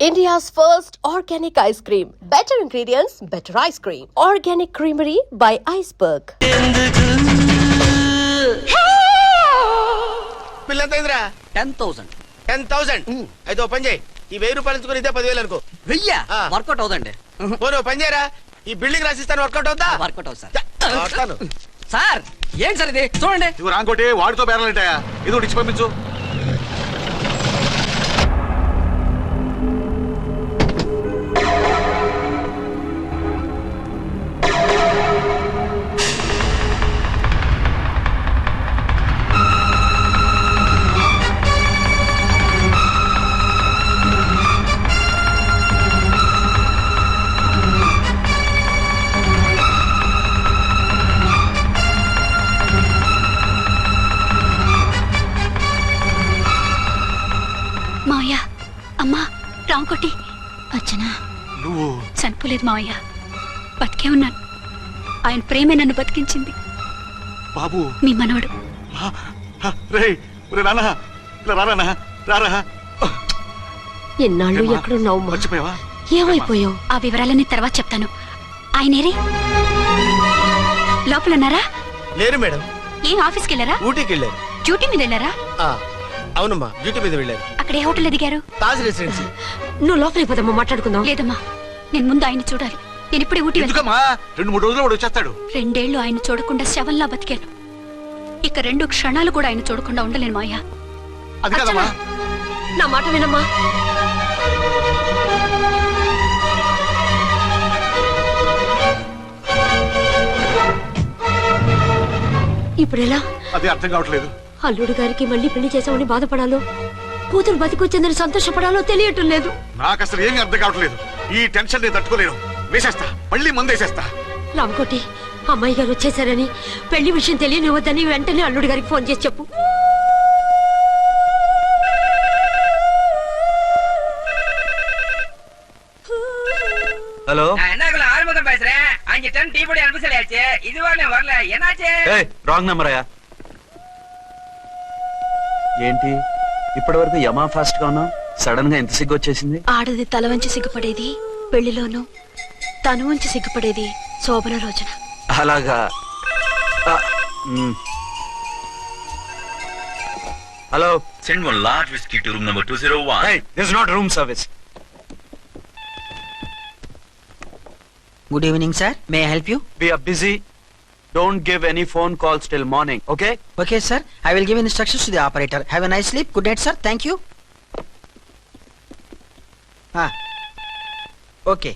India's first organic ice cream. Better ingredients, better ice cream. Organic Creamery by Iceberg. పిల్లంతైందిరా 10,000. 10,000 అయితే ఓ పని చేయి ఈ 1000 రూపాయలు ఎంచుకుని ఇదే 10,000 అనుకో వెయ్యా ఆ. వర్కౌట్ అవుదండి. పోను పని చేయరా ఈ బిల్డింగ్ రాసిస్తాను వర్కౌట్ అవుతా వర్కౌట్ అవుతుంది సార్. వస్తాను. సార్ ఏం సార్ ఇది చూడండి. ఇవి రాంకోటి వాడితో బేరాలంటాయా ఇది ఒకటి ఇచ్చి పంపించు. మావయ్య అమ్మా రాంకోటి అచ్చనా నువ్వు చనిపోలేదు మావయ్య, బతికే ఉన్నాను. ఆయన ప్రేమే నన్ను బతికించింది. బాబు మీ మనవడు. రే నాన్న ఇలా రానా రారా. ఎన్నాళ్ళు ఎక్కడున్నావు మా? మర్చిపోయావా? ఏమైపోయావు? ఆ వివరాలన్నీ తర్వాత చెప్తాను. ఆయనేరి లోపలన్నారా? లేరు మేడం, ఏం ఆఫీస్కి వెళ్ళారా? ఊటీకి వెళ్ళారు. డ్యూటీ మీద వెళ్ళారా? ఆ, అవునమ్మా డ్యూటీ మీద వెళ్ళారు. అక్కడ ఏ హోటల్ ఎదిగారు? తాజ్ రెసిడెన్సీ. నువ్వు లోపలికి పోదమ్మా, మాట్లాడుకుందాం. లేదమ్మా, నేను ముందు ఆయన చూడాలి. నేను ఇప్పుడే ఊటీ వెళ్తాను. ఎందుకమ్మా 2-3 రోజులు వాడు వచ్చేస్తాడు. 2 ఏళ్ళు ఆయన చూడకుండా శవంలా బతికాను. ఇక 2 క్షణాలు కూడా ఆయన చూడకుండా ఉండలేను మాయా. అది కదమ్మా. నా మాట వినమ్మా. ఇప్పుడు ఎలా? అదే అర్థం కావట్లేదు. అల్లుడు గారికి మళ్ళీ పెళ్లి చేసామని బాధపడాలో, కూతురు బతికొచ్చిందని సంతోషపడాలో తెలియటం లేదు. నాకు అసలు ఏమీ అర్థం కావట్లేదు. ఈ టెన్షన్ నేను తట్టుకోలేను. వేసేస్తా, మళ్ళీ మందేసేస్తా. రామకోటి, అమ్మాయి గారు వచ్చేసారని, పెళ్లి విషయం తెలియనివ్వద్దని వెంటనే అల్లుడు గారికి ఫోన్ చేసి చెప్పు. ஹலோ என்ன ஆறுமுகம் பேசுறேன். 5 டன் டீ பொடி அனுப்ப சொல்லியாச்சு. இதுவரை வரல, என்னாச்சு? ఏయ్ రాంగ్ నెంబర్ అయ్యా. ఏంటి ఇప్పటి వరకు యమా ఫాస్ట్ గా ఉన్నావు, సడన్ గా ఎంత సిగ్గు వచ్చేసింది? ఆడది తల వంచి సిగ్గుపడేది పెళ్లిలోనూ, తను వంచి సిగ్గుపడేది శోభన రోజున. అలాగా. ఆ, hello. Send one large whiskey to room number 201. Hey, this is not room service. Good evening sir, may I help you? We are busy. Don't give any phone calls till morning, okay? Okay sir, I will give instructions to the operator. Have a nice sleep. Good night sir, thank you. Okay.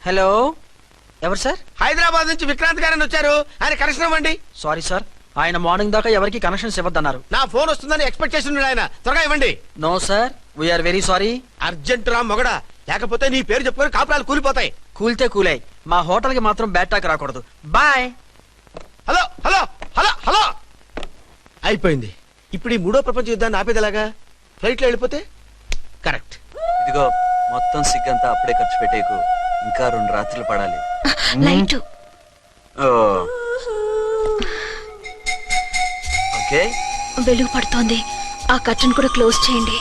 Hello, ఎవరు sir? Hyderabad నుంచి విక్రాంత్ గారని వచ్చారు. ఆయన connection ఇవ్వండి. Sorry sir, ఆయన morning దాకా ఎవరికి connections ఇవ్వద్దన్నారు. నా ఫోన్ వస్తుందని ఎక్స్పెక్ట్ చేసి ఉన్నాడు ఆయన. త్వరగా ఇవ్వండి. No sir, we're very sorry. Urgent రా మొగడా, లేకపోతే నీ పేరు చెప్పుకొని కాపురాలు కూలిపోతాయి. కూల్తే కూలాయి, మా హోటల్ కి మాత్రం బ్యాడ్ టాక్ రాకూడదు. Bye. Hello hello hello hello. అయిపోయింది. ఇప్పుడు ఈ 3వ ప్రపంచ యుద్ధాన్ని ఆపేదలాగా? ఫ్లైట్ లో వెళ్ళిపోతే కరెక్ట్. ఇదిగో మొత్తం సిగ్గంతా అప్పుడే ఖర్చు పెట్టేకు, ఇంకా 2 రాత్రులు పడాలి. లైట్ ఓ, ఓకే. వెలుగు పడుతోంది, ఆ కర్టన్ కూడా క్లోజ్ చేయండి.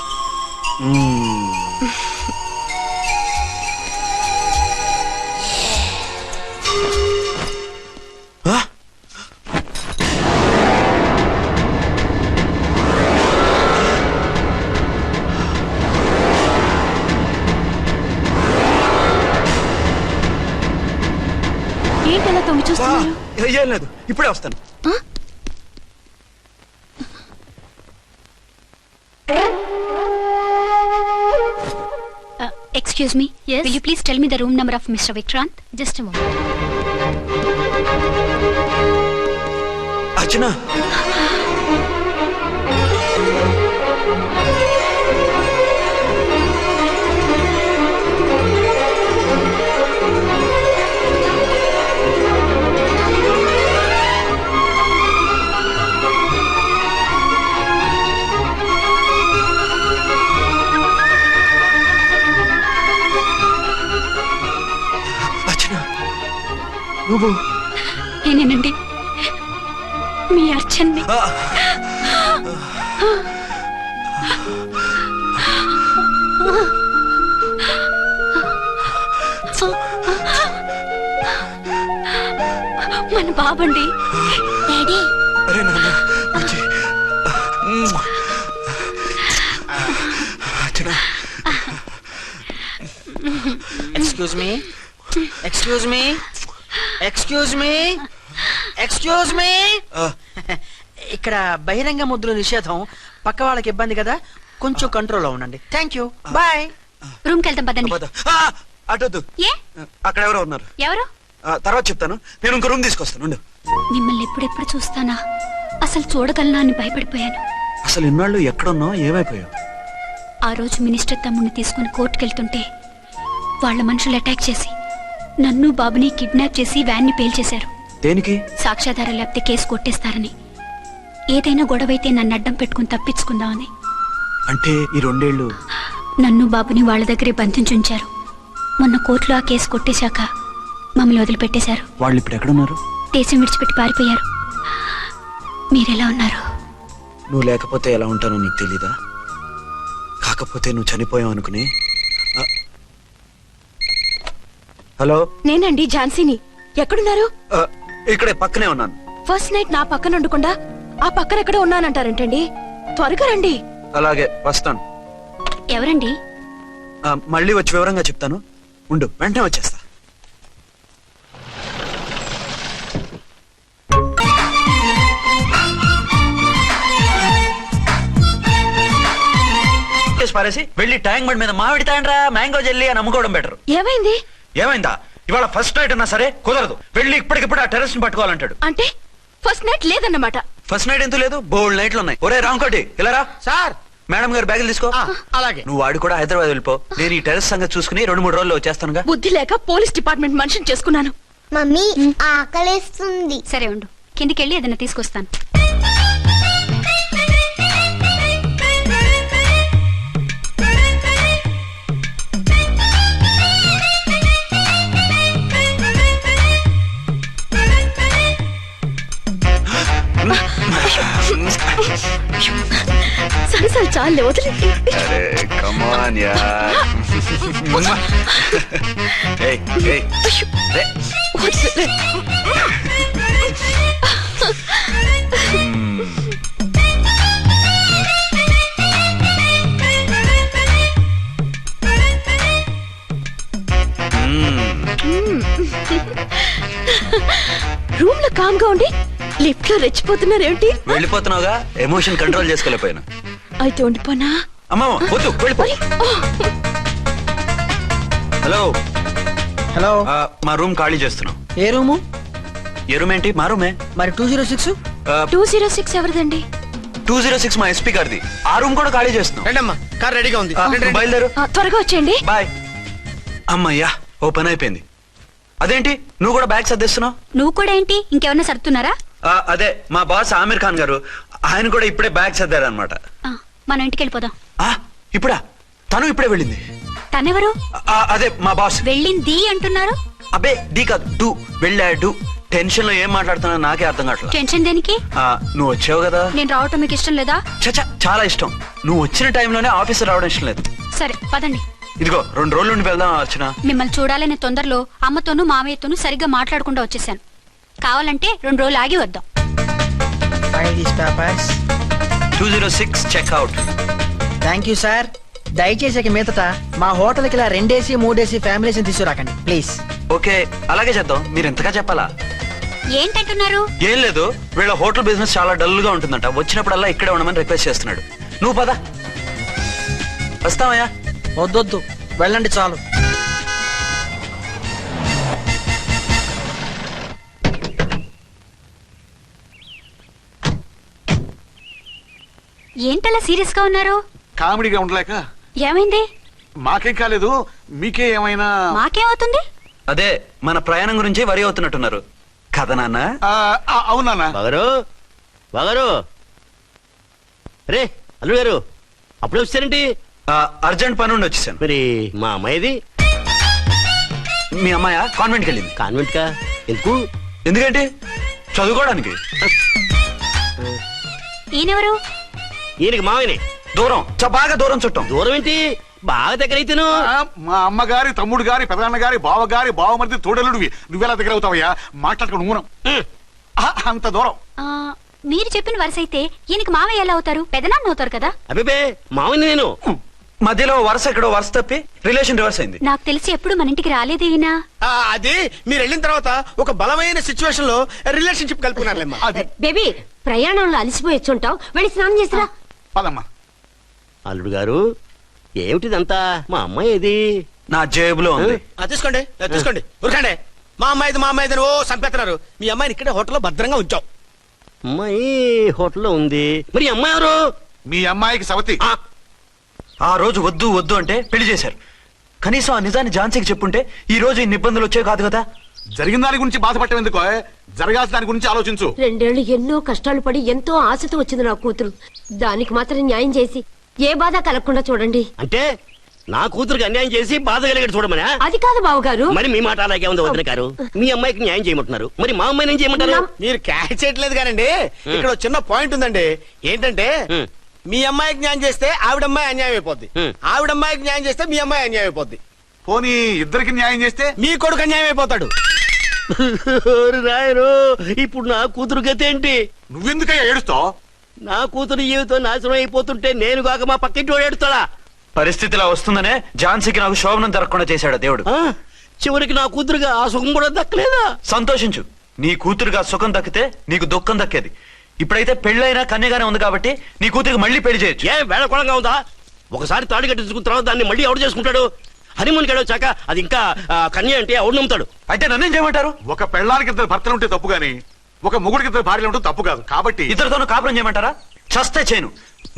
ఏంటలా తొంగి చూస్తున్నారు? ఏం లేదు, ఇప్పుడే వస్తాను. Excuse me. Yes. Will you please tell me the room number of Mr. Vikrant? Just a moment. అర్చన, నువ్వు నేనేనండి, మీ అర్చన్ని. ఆయన బాబండి. డాడీ అరే నాన్న వచ్చి. అచ్చనా. Excuse me, excuse me, excuse me, excuse me. ఇక్కడ బహిరంగ ముద్దుల నిషేధం, పక్క వాళ్ళకి ఇబ్బంది కదా, కొంచెం కంట్రోల్లో ఉండండి. Thank you, bye. రూమ్కి వెళ్తాం పదండి. అటొద్దు, ఏ అక్కడ ఎవరో ఉన్నారు. ఎవరు? తర్వాత చెప్తాను. నేను ఇంకో రూమ్ తీసుకొస్తాను ఉండు. మిమ్మల్ని ఎప్పుడెప్పుడు చూస్తానా, అసలు చూడగలనా అని భయపడిపోయాను. అసలు ఇన్నాళ్ళు ఎక్కడున్నావు, ఏమైపోయావు? ఆ రోజు మినిస్టర్ తమ్ముడిని తీసుకుని కోర్టుకెళ్తుంటే వాళ్ళ మనుషులు అటాక్ చేసి నన్ను బాబుని కిడ్నాప్ చేసి వ్యాన్ని పేల్చేశారు. దేనికి? సాక్ష్యాధారాలు లేకపోతే కేసు కొట్టేస్తారని. ఏదైనా గొడవైతే నన్ను అడ్డం పెట్టుకుని తప్పించుకుందామని. అంటే ఈ 2 ఏళ్ళు నన్ను బాబుని వాళ్ళ దగ్గరే బంధించుంచారు. మొన్న కోర్టులో ఆ కేసు కొట్టేశాక మమ్మల్ని వదిలిపెట్టేశారు. వాళ్ళు ఇప్పుడు ఎక్కడున్నారు? దేశం విడిచిపెట్టి పారిపోయారు. మీరెలా ఉన్నారు? నువ్వు లేకపోతే ఎలా ఉంటానో నీకు తెలీదా? కాకపోతే నువ్వు చనిపోయావు అనుకుని. హలో, నేనండి ఝాన్సీని. ఎక్కడున్నారు? ఇక్కడే పక్కనే ఉన్నాను. ఫస్ట్ నైట్ నా పక్కన ఉండకుండా ఆ పక్కన ఎక్కడ ఉన్నానంటారేంటండి? త్వరగా రండి. అలాగే వస్తాను. ఎవరండి? మళ్ళీ వచ్చి వివరంగా చెప్తాను. ఉండు, వెంటనే వచ్చేస్తా. పారేసి వెళ్ళి ట్యాంక్ బండ్ మీద మామిడి తాండ్రా మ్యాంగో జెల్లీ అని అమ్ముకోవడం బెటర్. ఏమైంది? ఏమైందా? ఇవాళ ఫస్ట్ నైట్ అన్నా సరే కుదరదు. వెళ్ళి ఇప్పటికిప్పుడు ఆ టెర్రస్ ని పట్టుకోవాలంటాడు. అంటే ఫస్ట్ నైట్ లేదన్నమాట. ఫస్ట్ నైట్ ఎందుకు లేదు? బోల్డ్ నైట్లు ఉన్నాయి. ఒరే రాంకోటి, ఇలా రా. సార్. మేడం గారు బ్యాగులు తీసుకో. అలాగే. నువ్వు వాడు కూడా హైదరాబాద్ వెళ్ళిపో. నేను ఈ టెర్రస్ సంగతి చూసుకుని 2-3 రోజుల్లో వచ్చేస్తానుగా. బుద్ధి లేక పోలీస్ డిపార్ట్మెంట్ మనిషిని చేసుకున్నాను. మమ్మీ ఆకలేస్తుంది. సరే ఉండు, కిందికెళ్ళి ఏదైనా తీసుకొస్తాను. సరే చాలే, వదిలేండి. అరే కమాన్ యార్. ఏయ్ ఏయ్ రే. రూమ్ లో కామ్ గా ఉండి లిఫ్ట్ లో రెచ్చిపోతున్నారేంటి? వెళ్ళిపోతున్నావుగా, ఎమోషన్ కంట్రోల్ చేసుకోలేకపోయినా. అయితే ఉండిపోనా? అమ్మా వద్దు, వెళ్ళిపో. హలో హలో, మా రూమ్ ఖాళీ చేస్తున్నాం. ఏ రూము? ఏ రూమ్ ఏంటి? మా రూమే. మరి 206? 206 ఎవరిదండి? 206 మా ఎస్పీ గారిది. ఆ రూమ్ కూడా ఖాళీ చేస్తున్నాం. రండమ్మా, కార్ రెడీగా ఉంది. రండి. బయలుదేరు. త్వరగా వచ్చేయండి. బాయ్. అమ్మయ్యా, ఓ పని అయిపోయింది. అదేంటి నువ్వు కూడా బ్యాగ్ సర్దేస్తున్నావు? నువ్వు కూడా ఏంటి, ఇంకెవరన్నా సర్దుతున్నారా? అదే మా బాస్ ఆమీర్ ఖాన్ గారు, ఆయన కూడా ఇప్పుడే బ్యాగ్ సర్దారనమాట. మనం ఇంటికి వెళ్ళిపోదాం. ఇప్పుడా? తను ఇప్పుడే వెళ్ళింది. తనెవరు? అదే మా బాస్. వెళ్ళింది అంటున్నారు. అబ్బే డీ కాదు, డూ. వెళ్ళాడు. టెన్షన్ లో ఏం మాట్లాడుతున్నా నాకే అర్థం కావట్లేదు. టెన్షన్ దేనికి? నువ్వు వచ్చావు కదా. నేను రావటం మీకు ఇష్టం లేదా? చచ్చా, చాలా ఇష్టం. నువ్వు వచ్చిన టైంలోనే ఆఫీస్ రావడం ఇష్టం లేదు. సరే పదండి. ఇదిగో 2 రోజుల నుండి వెళ్దాం అర్చన. మిమ్మల్ని చూడాలనే తొందరలో అమ్మతోనూ మామయ్యతోనూ సరిగ్గా మాట్లాడకుండా వచ్చేసాను. కావాలంటే 2 రోజులు ఆగి వద్దాం. 206 చెక్అవుట్. Thank you sir. దయచేసి ఇక మీదట మా హోటల్కి ఇలా 2 AC 3 AC ఫ్యామిలీస్ తీసుకురాకండి ప్లీజ్. ఓకే, అలాగే చేద్దాం. మీరు ఎంతగా చెప్పాలా? ఏంటంటున్నారు? ఏం లేదు, వీళ్ళ హోటల్ బిజినెస్ చాలా డల్ గా ఉంటుందంట. వచ్చినప్పుడల్లా ఇక్కడే ఉండమని రిక్వెస్ట్ చేస్తున్నాడు. నువ్వు పద. వస్తావయ్యా? వద్దొద్దు, వెళ్ళండి చాలు. ఏంటలా సీరియస్ గా ఉన్నారు? కామెడీగా ఉండలేక. ఏమైంది? మాకేం కాలేదు, మీకే ఏమైనా? మాకేమవుతుంది? అదే మన ప్రయాణం గురించి వరి అవుతున్నట్టున్నారు కదా నాన్న? అవునా? బాగారు రే అల్లు గారు, అప్పుడు వచ్చారేంటి? అర్జెంట్ పని ఉండి వచ్చేసాను. మరి మా అమ్మాయిది? మీ అమ్మాయ కాన్వెంట్కి వెళ్ళింది. కాన్వెంట్ కా? ఎందుకు? ఎందుకంటే చదువుకోవడానికి. ఈయనెవరు? ఈయనకి మావయ్యనే. దూరం, బాగా దూరం చుట్టాం. దూరం ఏంటి, బాగా దగ్గర అయితేను. మా అమ్మగారి, తమ్ముడు గారి, పెదనాన్న గారి, బావ గారి, బావమరిది, తోడలుడివి. నువ్వెలా దగ్గర అవుతావయ్యా? మాట్లాడుకుని ఊనం. అంత దూరం. ఆ, మీరు చెప్పిన వరుస అయితే ఈయనకి మావయ్య ఎలా అవుతారు? పెదనాన్న అవుతారు కదా. అబిబే మామని నేను మధ్యలో వరుస ఎక్కడో వరుస తప్పి రిలేషన్ రివర్స్ అయింది. నాకు తెలిసి ఎప్పుడు మన ఇంటికి రాలేదు ఈయన. అది మీరు వెళ్ళిన తర్వాత ఒక బలమైన సిచ్యువేషన్ లో రిలేషన్షిప్ కలుపుకున్నారులేమ్మా. అది బేబీ ప్రయాణంలో అలసిపోయి వచ్చుంటావు, వెళ్ళి స్నానం చేసిరా. పదమ్మా. అల్లుడు గారు ఏమిటిదంతా? మా అమ్మాయి ఏది? నా జేబులో ఉంది. తీసుకోండి తీసుకోండి, ఉరకండి. మా అమ్మాయిది ఓ చంపేస్తున్నారు. మీ అమ్మాయిని ఇక్కడే హోటల్లో భద్రంగా ఉంచాం. అమ్మాయి హోటల్లో ఉంది, మరి ఈ అమ్మాయి ఎవరు? మీ అమ్మాయికి సవతి. ఆ రోజు వద్దు వద్దు అంటే పెళ్లి చేశారు. కనీసం ఆ నిజాన్ని ఝాన్సీకి చెప్పుంటే ఈ రోజు ఇన్ని ఇబ్బందులు వచ్చే కాదు కదా. జరిగిన దాని గురించి బాధపడటం ఎందుకో, జరగాల్సిన దాని గురించి ఆలోచించు. 2 ఏళ్లు ఎన్నో కష్టాలు పడి ఎంతో ఆశతో వచ్చింది నా కూతురు. దానికి మాత్రం న్యాయం చేసి ఏ బాధ కలగకుండా చూడండి. అంటే నా కూతురికి అన్యాయం చేసి బాధ కలిగేది చూడమనా? అది కాదు బావగారు. మరి మీ మాట అలాగే ఉంది వదిన గారు. మీ అమ్మాయికి న్యాయం చేయమంటున్నారు, మరి మా అమ్మాయిని ఏం చేయమంటారు? మీరు క్యాచ్ చేయట్లేదు కానండి. ఇక్కడ ఒక చిన్న పాయింట్ ఉందండి. ఏంటంటే మీ అమ్మాయికి న్యాయం చేస్తే ఆవిడమ్మాయి అన్యాయం అయిపోద్ది, ఆవిడమ్మాయికి న్యాయం చేస్తే మీ అమ్మాయి అన్యాయం అయిపోద్ది. పోనీ ఇద్దరికి న్యాయం చేస్తే మీ కొడుకు అన్యాయం అయిపోతాడు. రాయరు, ఇప్పుడు నా కూతురు గతి ఏంటి? నువ్వెందుకయ్యా ఏడుస్తావు? నా కూతురు జీవితం నాశనం అయిపోతుంటే నేను కాక మా పక్కింటి వాడు ఏడుస్తాడా? పరిస్థితిలా వస్తుందనే ఝాన్సీకి నాకు శోభనం జరగకుండా చేశాడు దేవుడు. చివరికి నా కూతురుగా ఆ సుఖం కూడా దక్కలేదా? సంతోషించు, నీ కూతురుగా సుఖం దక్కితే నీకు దుఃఖం దక్కేది. ఇప్పుడైతే పెళ్ళైనా కన్యగానే ఉంది కాబట్టి నీ కూతురికి మళ్ళీ పెళ్లి చేయొచ్చు. ఏ వేళకోళంగా ఉందా? ఒకసారి తాడు కట్టించుకున్న తర్వాత దాన్ని మళ్ళీ ఎవడు చేసుకుంటాడు? హనీమూన్ కి వచ్చాక అది ఇంకా కన్య అంటే ఎవడు నమ్ముతాడు? అయితే నన్నేం చేయమంటారు? ఒక పెళ్ళానికి 2 భర్తలు ఉంటే తప్పు గాని ఒక మొగుడికి 2 భార్యలు ఉంటే తప్పు కాదు. కాబట్టి ఇద్దరితోనూ కాపురం చేయమంటారా? చస్తే చేయను.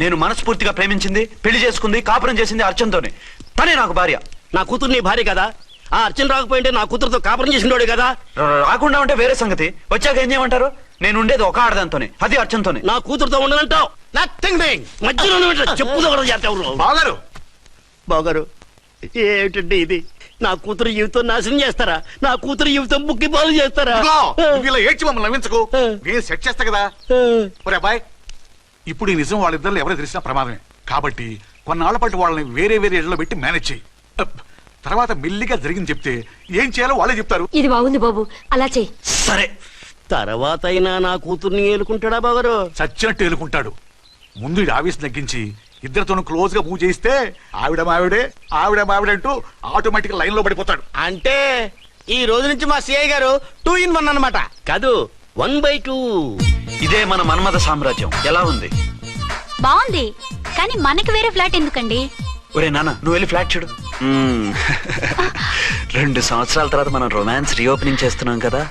నేను మనస్ఫూర్తిగా ప్రేమించింది, పెళ్లి చేసుకుంది, కాపురం చేసింది అర్చనతోనే. తనే నాకు భార్య. నా కూతురు నీ భార్య కదా? ఆ అర్చన రాకపోయింటే నా కూతురుతో కాపురం చేసినోడే కదా? రాకుండా ఉంటే వేరే సంగతి. వచ్చాక ఏం చేయమంటారు? నేను ఉండేది ఒక ఆడదాంతోనే, అది అర్చనతోనే. నా కూతురుతో ఉండనంటావు? Nothing doing. మధ్యలో చెప్పుదో కూడా చేస్తావు. బాగారు బాగారు ఏమిటండి ఇది? నా కూతురు జీవితం నాశనం చేస్తారా? నా కూతురు జీవితం బుక్కి పాలు చేస్తారా? నువ్వు ఇలా ఏడ్చి మమ్మల్ని నవ్వించకు, నేను సెట్ చేస్తా కదా. ఒరే అబ్బాయి, ఇప్పుడు ఈ నిజం వాళ్ళిద్దరు ఎవరో తెలిసినా ప్రమాదమే. కాబట్టి కొన్నాళ్ల పాటు వాళ్ళని వేరే వేరే ఇళ్లలో పెట్టి మేనేజ్ చేయి. తర్వాత మెల్లిగా జరిగింది చెప్తే ఏం చేయాలో వాళ్ళే చెప్తారు. ఇది బాగుంది బాబు, అలా చెయ్యి. సరే, తర్వాత అయినా నా కూతుర్ని ఏలుకుంటాడా బాగారు? చచ్చినట్టు ఏలుకుంటాడు. ముందు ఈ ఆవేశం తగ్గించి ఇద్దరితోనూ క్లోజ్ గా మూవ్ చేయిస్తే ఆవిడ మావిడే అంటూ ఆటోమేటిక్ లైన్ లో పడిపోతాడు. అంటే ఈ రోజు నుంచి మా సిఐ గారు 2 in 1 అన్నమాట కాదు, 1/2. ఇదే మన మన్మథ సామ్రాజ్యం. ఎలా ఉంది? బాగుంది, కానీ మనకి వేరే ఫ్లాట్ ఎందుకండి? ఒరే నాన్న, నువ్వు వెళ్ళి ఫ్లాట్ చూడు. 2 సంవత్సరాల తర్వాత మనం రొమాన్స్ రీఓపెనింగ్ చేస్తున్నాం కదా.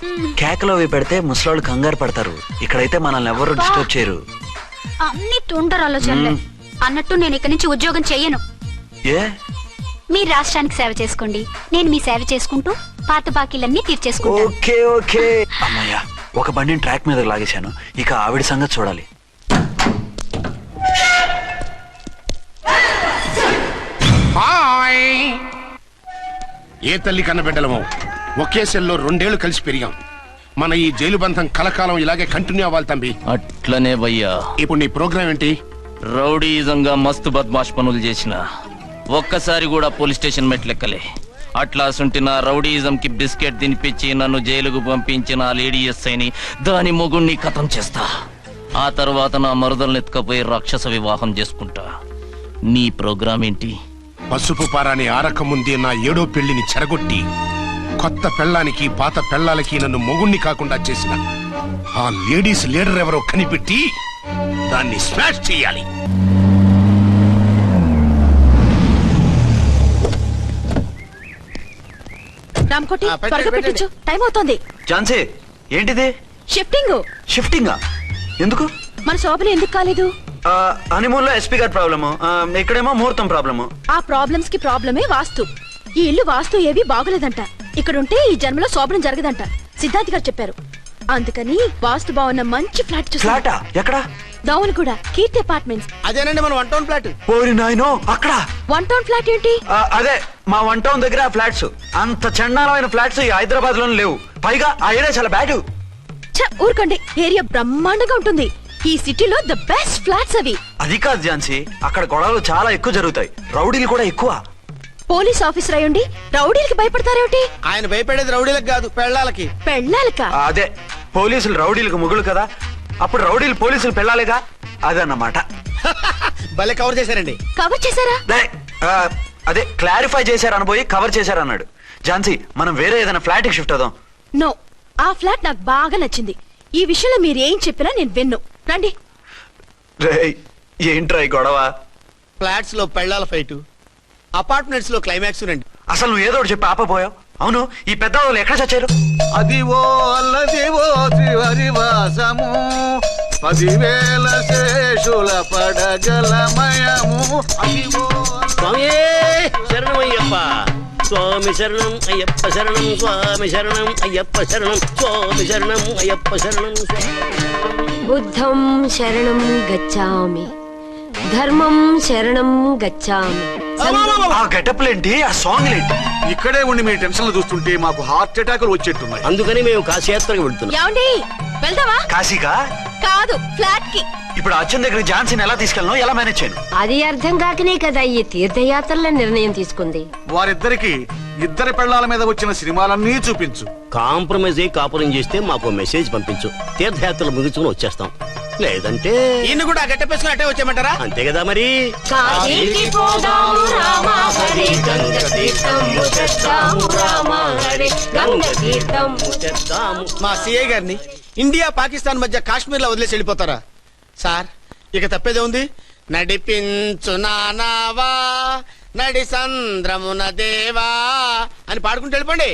కేకలో అవి పెడితే ముసలాళ్ళు కంగారు పడతారు. ఇక్కడైతే మనల్ని ఎవరు డిస్టర్బ్ చేయరు. అన్ని తొందర ఆలోచనలే. అన్నట్టు నేను ఇక్కడి నుంచి ఉద్యోగం చెయ్యను. ఏ? మీరు రాష్ట్రానికి సేవ చేసుకోండి, నేను మీ సేవ చేసుకుంటూ పాత బాకీలన్నీ తీర్చేసుకుంటాను. Okay okay. అమ్మయ్యా, ఒక బండిని ట్రాక్ మీద లాగేశాను. ఇక ఆవిడ సంగతి చూడాలి. ఏ తల్లి కన్న బిడ్డలమో ఒకే సెల్లో 2 ఏళ్లు కలిసి పెరిగాం. మన ఈ జైలు బంధం కలకాలం ఇలాగే కంటిన్యూ అవ్వాలి తంబి. అట్లనే భయ్యా. ఇప్పుడు నీ ప్రోగ్రామ్ ఏంటి? రౌడీజంగా మస్తు బద్మాష్ పనులు చేసిన ఒక్కసారి కూడా పోలీస్ స్టేషన్ మెట్లెక్కలే. అట్లా సుంటి నా రౌడీజం కి బిస్కెట్ తినిపించి నన్ను జైలుకు పంపించిన ఆ లేడీ ఎస్ఐని దాని మొగుణ్ణి ఖతం చేస్తా. ఆ తర్వాత నా మరుదలను ఎత్తుకపోయి రాక్షస వివాహం చేసుకుంటా. నీ ప్రోగ్రామ్ ఏంటి? పసుపు పారాని ఆరక ముందే నా 7వ పెళ్లిని చెరగొట్టి కొత్త పెళ్ళానికి పాత పెళ్ళాలకి నన్ను మొగుణ్ణి కాకుండా చేసిన ఆ లేడీస్ లీడర్ ఎవరో కనిపెట్టి దాన్ని స్మాష్ చేయాలి. రామకోటి త్వరగా పెట్టించు, టైం అవుతోంది. ఝాన్సీ, ఏంటిది? షిఫ్టింగ్. షిఫ్టింగా? ఎందుకు? మన శోభన ఎందుకు కాలేదు? హనీమూన్ లో ఎస్పీ గారి ప్రాబ్లము, ఇక్కడేమో ముహూర్తం ప్రాబ్లము. ఆ ప్రాబ్లమ్స్ కి ప్రాబ్లమే వాస్తు. ఈ ఇల్లు వాస్తు ఏవి బాగోలేదంట. ఇక్కడుంటే ఈ జన్మలో శోభనం జరగదంట సిద్ధాంతి గారు చెప్పారు. అందుకని వాస్తు బాగున్న మంచి ఫ్లాట్ చూసా. ఫ్లాటా? ఎక్కడ? దౌన్ కూడా కీర్తి అపార్ట్మెంట్స్. అదేనండి మన 1 town ఫ్లాట్. ఓరి నాయనో, అక్కడ 1 town ఫ్లాట్ ఏంటి? అదే మా 1 town దగ్గర ఫ్లాట్స్. అంత చండాలమైన ఫ్లాట్స్ ఈ హైదరాబాద్ లో లేవు. పైగా ఆ ఏరియా చాలా బ్యాడ్. ఊరుకోండి, ఏరియా బ్రహ్మాండంగా ఉంటుంది. ఈ సిటీలో ద బెస్ట్ ఫ్లాట్స్ అవి. అది కాదు ఝాన్సీ, అక్కడ గొడవలు చాలా ఎక్కువ జరుగుతాయి, రౌడీలు కూడా ఎక్కువ. పోలీస్ ఆఫీసర్ అయ్యుండి రౌడీలకి భయపడతారేమిటి? ఆయన భయపడేది రౌడీలకు కాదు, పెళ్ళాలకి. పెళ్ళాలకా? అదే పోలీసులు రౌడీలకు మొగులు కదా, అప్పుడు రౌడీలు పోలీసులు పెళ్ళాలిగా, అదన్నమాట. భలే కవర్ చేశారండి. కవర్ చేశారా? అదే క్లారిఫై చేశారనబోయి కవర్ చేశారన్నాడు. ఝాన్సీ, మనం వేరే ఏదైనా ఫ్లాట్ కి షిఫ్ట్ అవుదాం. నో, ఆ ఫ్లాట్ నాకు బాగా నచ్చింది. ఈ విషయంలో మీరు ఏం చెప్పినా నేను విన్ను. రండి. రేయ్, ఏంట్రా ఈ గొడవ? ఫ్లాట్స్ లో పెళ్ళాల ఫైట్, అపార్ట్మెంట్స్ లో క్లైమాక్స్ రండి. అసలు నువ్వు ఏదో ఒకటి చెప్పి ఆపపోయావు. అవును, ఈ పెద్ద వాళ్ళు ఎక్కడ చచ్చారు? అదివో అల్లదివో త్రివరివాసము 10,000 శేషుల పడగలమయము. అదివో స్వామి శరణమయ్యప్ప, స్వామి శరణం అయ్యప్ప శరణం, స్వామి శరణం అయ్యప్ప శరణం, స్వామి శరణం అయ్యప్ప శరణం. బుద్ధం శరణం గచ్చామి, ధర్మం శరణం గచ్చామి. ఆ గెటప్లేంటి, ఆ సాంగ్ ఏంటి? ఇక్కడే ఉండి మీ టెన్షన్లు చూస్తుంటే మాకు హార్ట్ అటాకులు వచ్చేట్టున్నాయి. అందుకని మేము కాశీయాత్రకు వెళ్తున్నాం. ఏమండి, వెళ్దామా? కాశీగా కాదు, ఫ్లాట్ కి. ఇప్పుడు అర్జున్ దగ్గర ఝాన్సీని ఎలా తీసుకెళ్ళను, ఎలా మేనేజ్ చేయను? అది అర్థం కాకనే కదా ఈ తీర్థయాత్రల నిర్ణయం తీసుకుంది. వారిద్దరికి ఇద్దరి పెళ్లాల మీద వచ్చిన సినిమాలన్నీ చూపించు. కాంప్రమైజ్ అయ్యి కాపురం చేస్తే మాకు మెసేజ్ పంపించు, తీర్థయాత్రలు ముగించుకుని వచ్చేస్తాం. లేదంటే ఇన్ని కూడా గట్టపేసుకుని అట్టే వచ్చేయమంటారా? అంతే కదా మరి. కాశీకి పోదాము రామా హరి, గంగ తీర్థము తెద్దాము రామా హరి, గంగ తీర్థము తెద్దాము. మా సిఐ గారిని ఇండియా పాకిస్తాన్ మధ్య కాశ్మీర్ లో వదిలేసి వెళ్ళిపోతారా సార్? ఇక తప్పేదే ఉంది. నడిపించు నానావా నడి సంద్రమున దేవా అని పాడుకుంటూ వెళ్ళిపోండి.